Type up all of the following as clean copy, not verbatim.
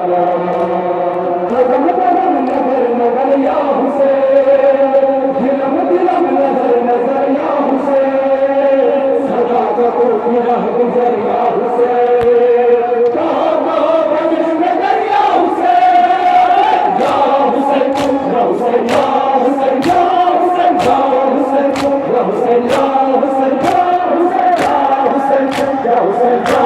कदम कदम नजर नजर या हुसैन, दिलम दिलम नजर नजर या हुसैन, सदा कबू की राह गुजर या हुसैन, कहाँ कहाँ बजिश नजर या हुसैन, या हुसैन या हुसैन या हुसैन या हुसैन या हुसैन या हुसैन या हुसैन या हुसैन या हुसैन या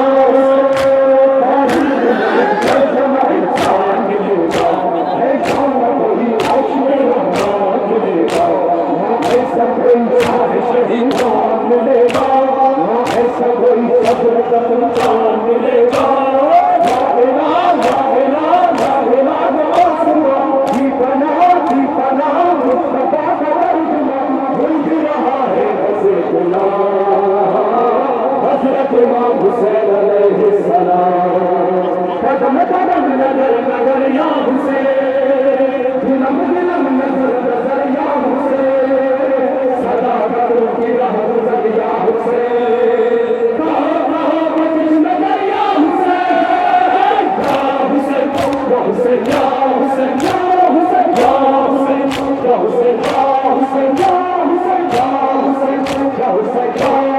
कदम कदम नजर नजर या हुसैन, दिलम दिलम नजर नजर या हुसैन, सदा कबू की राह गुजर या हुसैन, कहाँ कहाँ बजिश नजर या हुसैन, या हुसैन या हुसैन या हुसैन या हुसैन या हुसैन या हुसैन या हुसैन या हुसैन या हुसैन या हुसैन या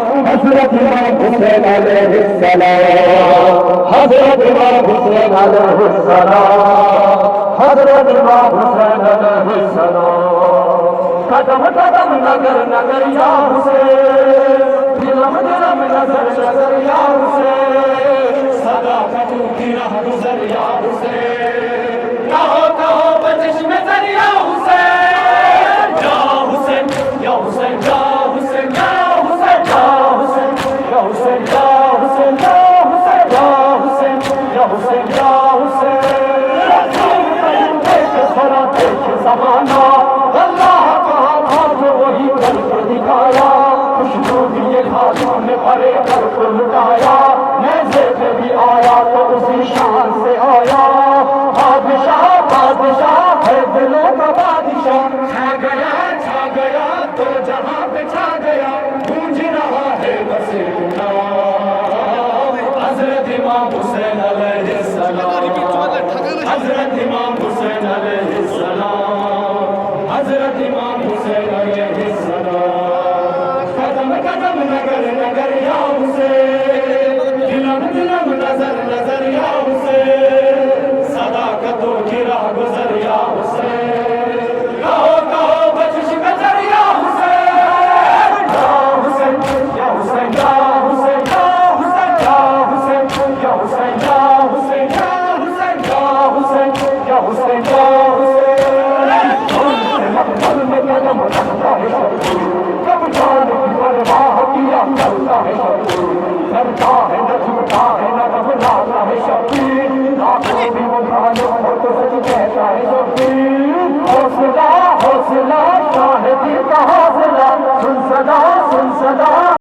हज़रत इमाम हुसैन अलैहिस्सलाम, हज़रत इमाम हुसैन अलैहिस्सलाम, हज़रत इमाम हुसैन अलैहिस्सलाम, कदम कदम नगर नगर या हुसैन, दिलम दिलम नजर नजर या हुसैन, सदा कबू की राह गुजर या हुसैन, कहाँ कहाँ बजिश नजर या हुसैन, या हुसैन या हुसैन या हुसैन या हुसैन या हुसैन या हुसैन या हुसैन या हुसैन या हुसैन या हुसैन ज़माना अल्लाह कहाँ था जो वही करके दिखाया, खुशबू दिए घाटों में भरे घर को लुटाया, नेज़े पे भी आया तो उसी शान से आया, बादशाह बादशाह है दिल इमाम हुसैन अलैहिस्सलाम, हजरत इमाम हुसैन अलैहिस्सलाम, हजरत इमाम हुसैन अलैहिस्सलाम। कदम कदम नगर नगर या हुसैन, दिलम दिलम नजर नजर या हुसैन, सदाकतों की राह गुजर या हुसैन, कहो कहो बख्शिश गजर या हुसैन, या हुसैन या हुसैन या हुसैन या हुसैन या हुसैन या हुसैन या हुसैन या हुसैन या हुसैन या हुसैन या हुसैन। कब जान की परवाह किया करता है, करता है न झूठा